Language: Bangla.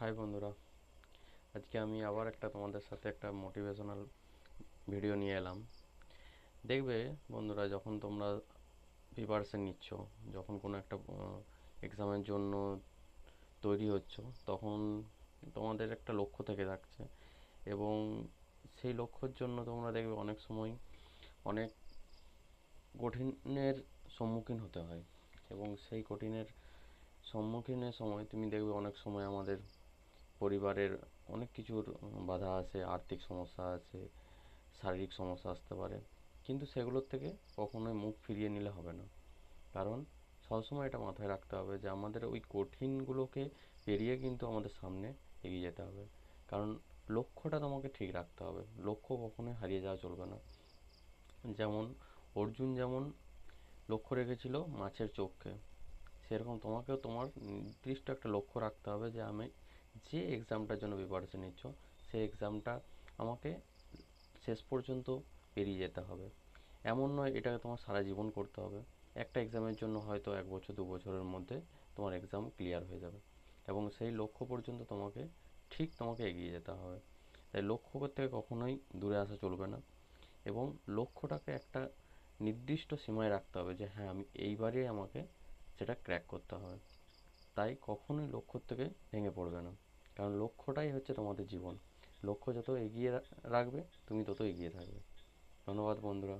হাই বন্ধুরা, আজকে আমি আবার তোমাদের সাথে একটা মোটিভেশনাল ভিডিও নিয়ে এলাম। দেখবে বন্ধুরা, যখন তোমরা প্রিপারেশন নিচ্ছ, যখন কোনো একটা এক্সামের জন্য তৈরি হচ্ছ, তখন তোমাদের একটা লক্ষ্য থেকে থাকছে এবং সেই লক্ষ্যের জন্য তোমরা দেখবে অনেক সময় অনেক কঠিনের সম্মুখীন হতে হয় এবং সেই কঠিনের সম্মুখীনের সময় তুমি দেখবে অনেক সময় আমাদের পরিবারের অনেক কিছুর বাধা আসে, আর্থিক সমস্যা আছে, শারীরিক সমস্যা আসতে পারে, কিন্তু সেগুলোর থেকে কখনোই মুখ ফিরিয়ে নিলে হবে না। কারণ সবসময় এটা মাথায় রাখতে হবে যে আমাদের ওই কঠিনগুলোকে পেরিয়ে কিন্তু আমাদের সামনে এগিয়ে যেতে হবে। কারণ লক্ষ্যটা তোমাকে ঠিক রাখতে হবে, লক্ষ্য কখনোই হারিয়ে যাওয়া চলবে না। যেমন অর্জুন যেমন লক্ষ্য রেখেছিল মাছের চোখকে, সেরকম তোমাকেও তোমার নির্দিষ্ট একটা লক্ষ্য রাখতে হবে যে আমি যে এক্সামটার জন্য প্রিপারেশন নিচ্ছ সেই এক্সামটা আমাকে শেষ পর্যন্ত পেরিয়ে যেতে হবে। এমন নয় এটাকে তোমার সারা জীবন করতে হবে। একটা এক্সামের জন্য হয়তো 1 বছর 2 বছরের মধ্যে তোমার এক্সাম ক্লিয়ার হয়ে যাবে এবং সেই লক্ষ্য পর্যন্ত তোমাকে এগিয়ে যেতে হবে। তাই লক্ষ্য থেকে কখনোই দূরে আসা চলবে না এবং লক্ষ্যটাকে একটা নির্দিষ্ট সীমায় রাখতে হবে যে হ্যাঁ, আমি এইবারে আমাকে সেটা ক্র্যাক করতে হবে। তাই কখনোই লক্ষ্য থেকে ভেঙে পড়বে না, কারণ লক্ষ্যটাই হচ্ছে তোমাদের জীবন। লক্ষ্য যত এগিয়ে রাখবে তুমি তত এগিয়ে থাকবে। ধন্যবাদ বন্ধুরা।